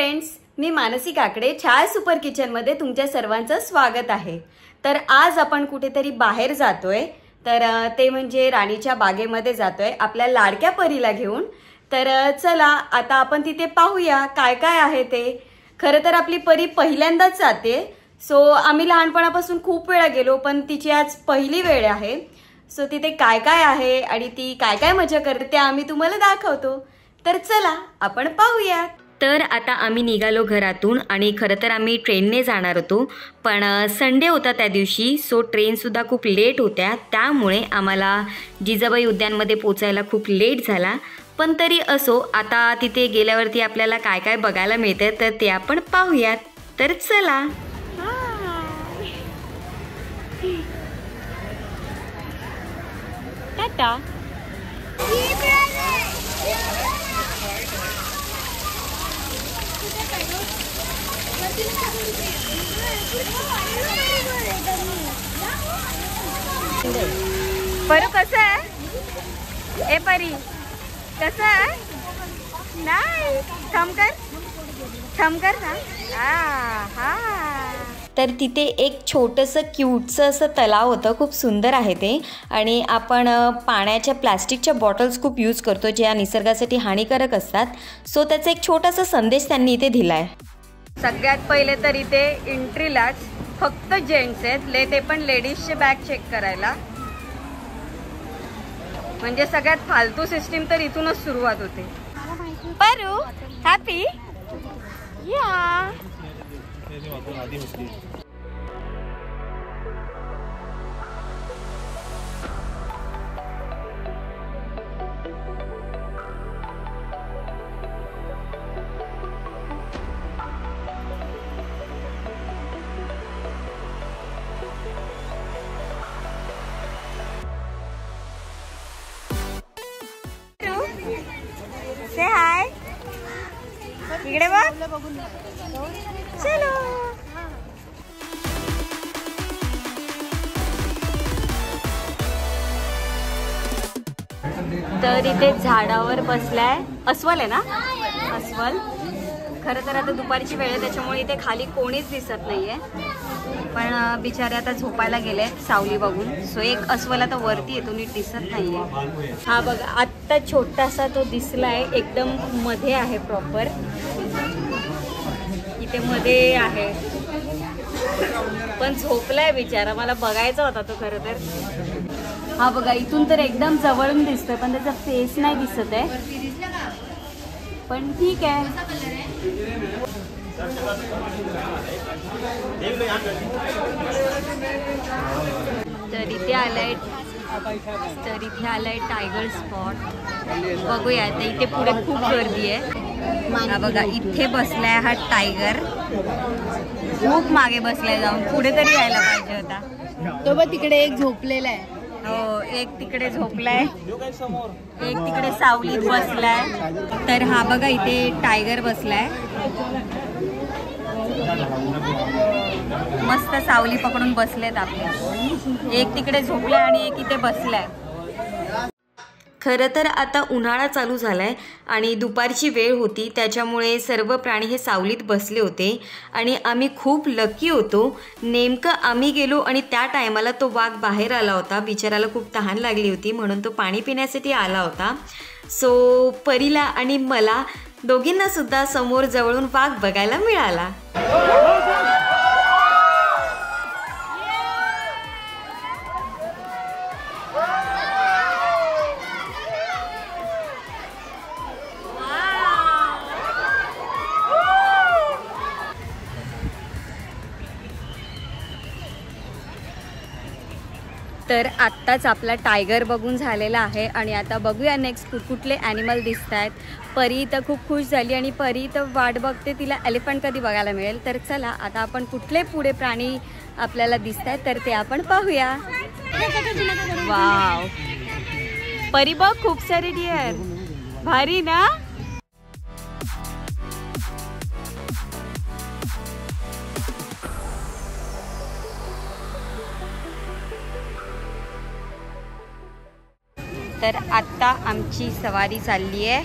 Friends, मी मानसी काकडे छाया super kitchen मध्ये तुमच्या सर्वांचं स्वागत आहे। तर आज आपण कुठेतरी बाहेर जातोय, तर ते म्हणजे राणीच्या बागेमध्ये जातोय आपल्या लाडक्या परीला घेऊन। तर चला आता आपण तिथे पाहूया काय काय आहे ते। खरं तर आपली परी पहिल्यांदाच जाते, सो आम्ही लहानपणापासून खूप वेळा गेलो, पण तिची आज पहिली वेळ आहे। सो तिथे काय काय आहे आणि ती काय काय मजा करते ते आम्ही तुम्हाला दाखवतो। तर चला आपण पाहूया। तर आता आम्ही निघालो घरातून आणि खरं तर आम्ही ट्रेनने जाणार होतो, पण संडे होता त्या दिवशी, सो ट्रेनसुद्धा खूप लेट होत्या, त्यामुळे आम्हाला जिजाबाई उद्यानमध्ये पोचायला खूप लेट झाला। पण तरी असो, आता तिथे गेल्यावरती आपल्याला काय काय बघायला मिळतं तर ते आपण पाहूयात। तर चला। टाटा। परू कसं आहे? ए परी कसं आहे? नाही थमकर ना। हा। तर तिथे एक छोटंसं क्यूटचं असं तलाव होतं, खूप सुंदर आहे ते। आणि आपण पाण्याच्या प्लास्टिकच्या बॉटल्स खूप यूज करतो, ज्या निसर्गासाठी हानिकारक असतात, सो त्याचा एक छोटासा संदेश त्यांनी इथे दिलाय। सगळ्यात पहिले तर इथे एंट्रीलाच फक्त जेंट्स आहेत, ते पण लेडीजचे बॅग चेक करायला। म्हणजे सगळ्यात फालतू सिस्टीम तर इथूनच सुरुवात होते। परू हॅपी या। से हाय इकडे बघ। चलो। तर इथे झाडावर बसलाय अस्वल आहे ना, अस्वल। खरं तर आता दुपारची वेळ आहे, त्याच्यामुळे इथे खाली कोणीच दिसत नाहीये, पण बिचारे आता झोपायला गेले सावली बघून। सो एक अस्वल आता वरती येतो, नीट दिसत नाहीये। हा बघा आत्ता छोटासा तो दिसलाय, एकदम मध्ये आहे, प्रॉपर इथे मध्ये आहे, पण झोपलाय बिचारा, मला बघायचा होता तो खरं तर। हा बघा इथून तर एकदम जवळून दिसतोय, पण त्याचा फेस नाही दिसत आहे, पण ठीक आहे। तर इथे आलाय टायगर स्पॉट, बघूया। आता इथे पुढे खूप गर्दी आहे। हा बघा इथे बसलाय हा टायगर, खूप मागे बसलाय, जाऊन पुढे तरी यायला पाहिजे होता। तो बघ तिकडे एक झोपलेला आहे। हो, एक तिकडे झोपलाय, एक तिकडे सावलीत बसलाय। तर हा बघा इथे टायगर बसलाय, मस्त सावली पकडून बसलेत आपले, एक तिकडे झोपलाय आणि एक इथे बसलाय। खरं तर आता उन्हाळा चालू झालाय आणि दुपारची वेळ होती, त्याच्यामुळे सर्व प्राणी हे सावलीत बसले होते आणि आम्ही खूप लकी होतो। नेमकं आम्ही गेलो आणि त्या टायमाला तो वाघ बाहेर आला होता, बिचाराला खूप तहान लागली होती म्हणून तो पाणी पिण्यासाठी आला होता। सो परीला आणि मला दोघींना सुद्धा समोर जवळून वाघ बघायला मिळाला। तर आत्ताच आपला टायगर बघून झालेला आहे आणि आता बघूया नेक्स्ट कुठले ॲनिमल दिसत आहेत। परी तर खूप खुश झाली आणि परी तर वाट बघते, तिला एलिफंट कधी बघायला मिळेल। तर चला आता आपण कुठले पुढे प्राणी आपल्याला दिसत आहेत तर ते आपण पाहूया। वाव, परी बघ खूप सारे डिअर, भारी ना। तर आता आमची सवारी चालली आहे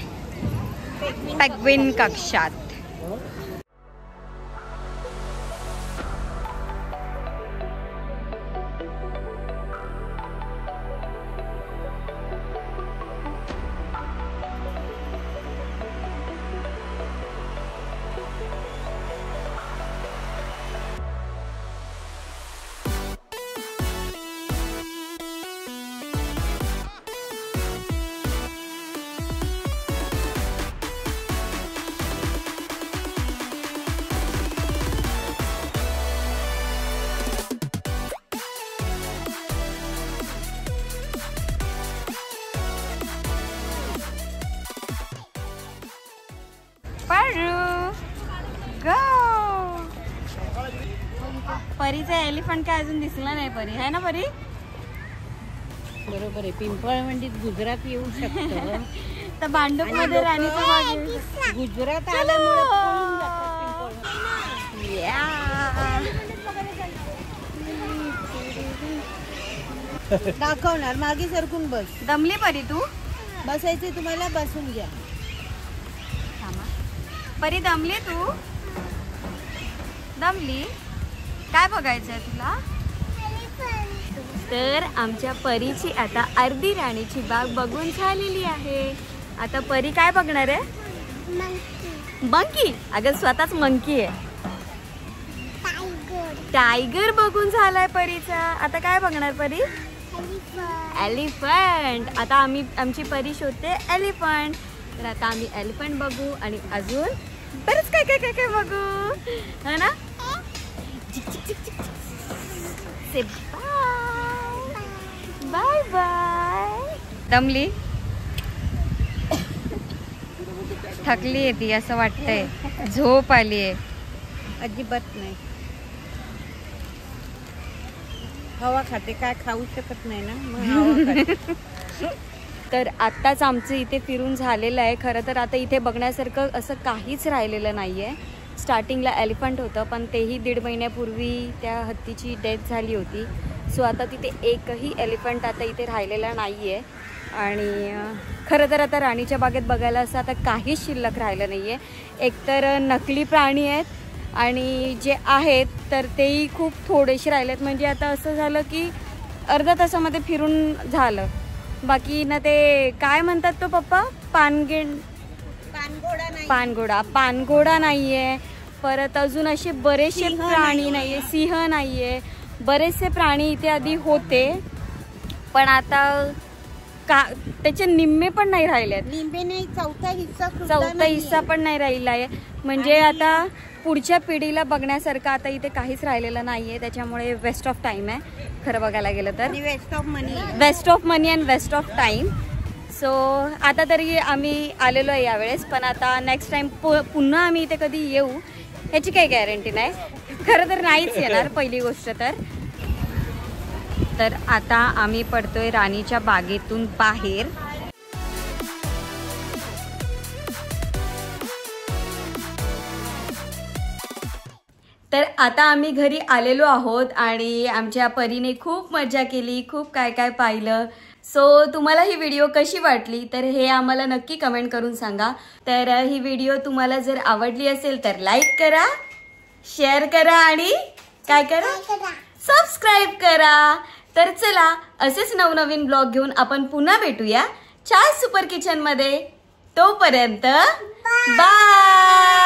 पेंग्विन कक्षात। परीचा एलिफंट काय अजून दिसला नाही परी, है ना परी? बरोबर आहे. पिंपळवंडीत गुजरात येऊ शकतं. तर भांडूप मध्ये राणीचा बाग येऊ शकतो. गुजरात आल्यामुळे पळून जातात पिंपळवंडी. दाखवणार. मागे सरकून बस. दमली परी तू? बसायचे तुम्हाला, बसून घ्या. परी दमली तू? दमली? काय बघायचंय तुला? तर आमच्या परीची आता अर्धी राणीची बाग बघून झालेली आहे. आता परी काय बघणार आहे? मंकी. अगं स्वतःच मंकी आहे. टायगर बघून झालाय परीचा. आता काय बघणार परी? एलिफंट. आता आमची परी शोधते एलिफंट. तर आता आम्ही एलिफंट बघू आणि अजून बरंच काय काय काय काय बघू, है ना? Bye bye. दमली? थकली आहे ती असं वाटतंय. झोप आली आहे. अजिबात नाही. हवा खाते, काय खाऊ शकत नाही ना, मग हवा खाते. तर आत्ताच आमचं इथे फिरून झालेलं आहे. खरं तर आता इथे बघण्यासारखं असं काहीच राहिलेलं नाही आहे. स्टार्टिंगला एलिफंट होतं, पण तेही 1.5 महिन्यापूर्वी त्या हत्तीची डेथ झाली होती. सो आता तिथे एकही एलिफंट आता इथे राहिलेला नाही आहे. आणि खरं तर आता राणीच्या बागेत बघायला असं आता काहीच शिल्लक राहिलं नाही आहे. एकतर नकली प्राणी आहेत आणि जे आहेत तर तेही खूप थोडेसे राहिलेत. म्हणजे आता असं झालं की अर्ध्या तासामध्ये फिरून झालं. बाकी ना ते काय म्हणतात तो पप्पा, पानघोडा नाहीये. परत अजून असे बरेचसे प्राणी नाहीये. सिंह नाहीये. बरेचसे प्राणी इथे आधी होते, पण आता त्याचे निम्मे पण नाही राहिले. निम्मे नाही, चौथा हिस्सा पण नाही राहिला आहे. म्हणजे आता पुढच्या पिढीला बघण्यासारखं आता इथे काहीच राहिलेलं नाहीये. त्याच्यामुळे वेस्ट ऑफ टाइम आहे खरं बघायला गेलं तर. Waste of money and waste of time. So आता तरी आम्ही आलेलो आहे यावेळेस, पण आता नेक्स्ट टाइम पुन्हा आम्ही इथे कधी येऊ ह्याची काही गॅरंटी नाही. खरं तर नाहीच येणार पहिली गोष्ट तर आता आम्ही पडतोय राणीच्या बागेतून बाहेर. तर आता आम्ही घरी आलेलो आहोत आणि आमच्या परीने खूप मजा केली, खूप काय काय पाहिलं. सो तुम्हाला ही व्हिडिओ कशी वाटली तर हे आम्हाला नक्की कमेंट करून सांगा. तर ही व्हिडिओ तुम्हाला जर आवडली असेल तर लाईक करा, शेअर करा आणि काय करा, सबस्क्राईब करा. तर चला असेच नवनवीन ब्लॉग घेऊन आपण पुन्हा भेटूया चाय सुपर किचन मध्ये. तोपर्यंत बाय.